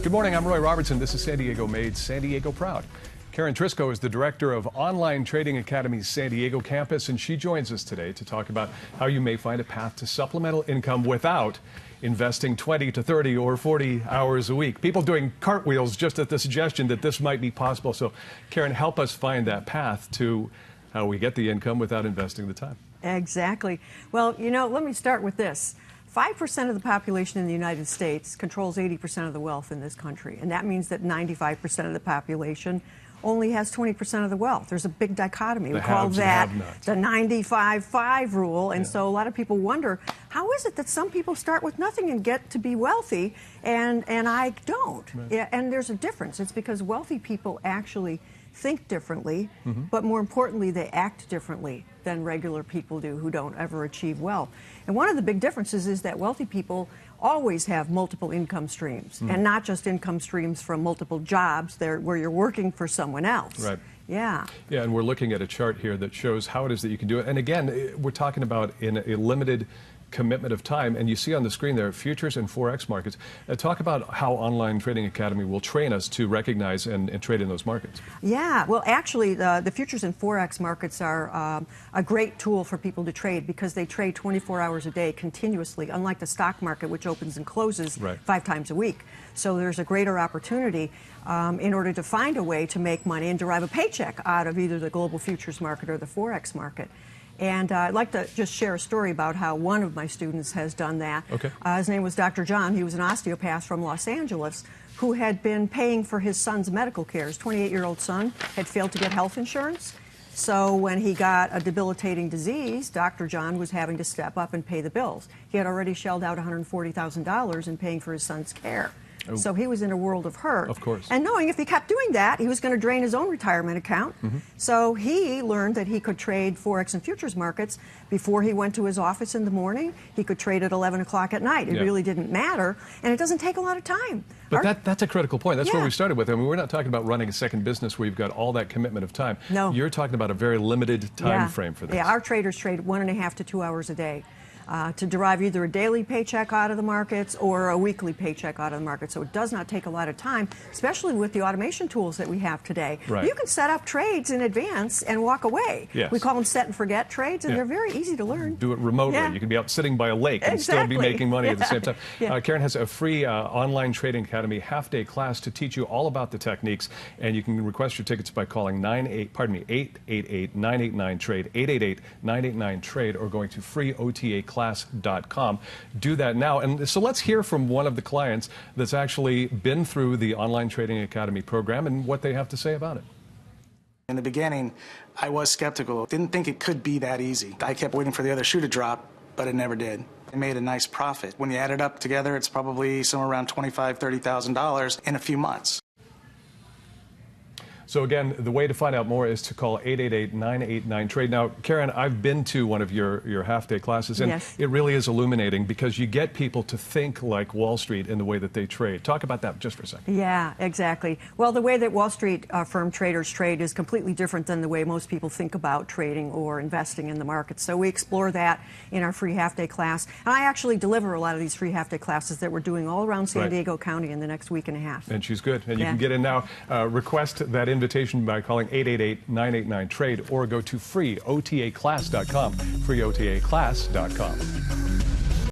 Good morning, I'm Roy Robertson. This is San Diego Made, San Diego Proud. Karen Trisco is the director of Online Trading Academy's San Diego campus, and she joins us today to talk about how you may find a path to supplemental income without investing 20 to 30 or 40 hours a week. People doing cartwheels just at the suggestion that this might be possible. So, Karen, help us find that path to how we get the income without investing the time. Exactly. Well, let me start with this. 5% of the population in the United States controls 80% of the wealth in this country, and that means that 95% of the population only has 20% of the wealth. There's a big dichotomy. We call that the 95-5 rule, and so a lot of people wonder, how is it that some people start with nothing and get to be wealthy, and I don't? Right. Yeah, and there's a difference. It's because wealthy people actually think differently, but more importantly, they act differently than regular people do who don't ever achieve wealth. And one of the big differences is that wealthy people always have multiple income streams, and not just income streams from multiple jobs where you're working for someone else. Right. Yeah. Yeah, and we're looking at a chart here that shows how it is that you can do it. And again, we're talking about in a limited commitment of time, and you see on the screen there futures and Forex markets. Talk about how Online Trading Academy will train us to recognize and trade in those markets. Yeah, well, actually, the futures and Forex markets are a great tool for people to trade because they trade 24 hours a day continuously, unlike the stock market, which opens and closes 5 times a week. So there's a greater opportunity in order to find a way to make money and derive a paycheck out of either the global futures market or the Forex market. And I'd like to just share a story about how one of my students has done that. Okay. His name was Dr. John. He was an osteopath from Los Angeles who had been paying for his son's medical care. His 28-year-old son had failed to get health insurance. So when he got a debilitating disease, Dr. John was having to step up and pay the bills. He had already shelled out $140,000 in paying for his son's care. Oh. So he was in a world of hurt. Of course. And knowing if he kept doing that, he was going to drain his own retirement account. So he learned that he could trade Forex and futures markets before he went to his office in the morning. He could trade at 11 o'clock at night. It really didn't matter. And it doesn't take a lot of time. But that's a critical point. That's where we started with. I mean, we're not talking about running a second business where you've got all that commitment of time. No. You're talking about a very limited time frame for this. Yeah, our traders trade 1.5 to 2 hours a day. To derive either a daily paycheck out of the markets or a weekly paycheck out of the market. So it does not take a lot of time, especially with the automation tools that we have today. Right. You can set up trades in advance and walk away. Yes. We call them set and forget trades, and they're very easy to learn. Do it remotely. You can be out sitting by a lake and still be making money at the same time. Karen has a free Online Trading Academy half-day class to teach you all about the techniques, and you can request your tickets by calling 888-989-TRADE, 888-989-TRADE, or going to freeotaclass.com. Do that now. And so let's hear from one of the clients that's actually been through the Online Trading Academy program and what they have to say about it. In the beginning, I was skeptical. Didn't think it could be that easy. I kept waiting for the other shoe to drop, but it never did. I made a nice profit. When you add it up together, it's probably somewhere around $25,000, $30,000 in a few months. So again, the way to find out more is to call 888-989-TRADE. Now, Karen, I've been to one of your half-day classes, and it really is illuminating because you get people to think like Wall Street in the way that they trade. Talk about that just for a second. Yeah, exactly. Well, the way that Wall Street firm traders trade is completely different than the way most people think about trading or investing in the markets. So we explore that in our free half-day class. And I actually deliver a lot of these free half-day classes that we're doing all around San Diego County in the next week and a half. And she's good. And you can get in now. Request that invitation by calling 888-989-TRADE or go to freeotaclass.com, freeotaclass.com.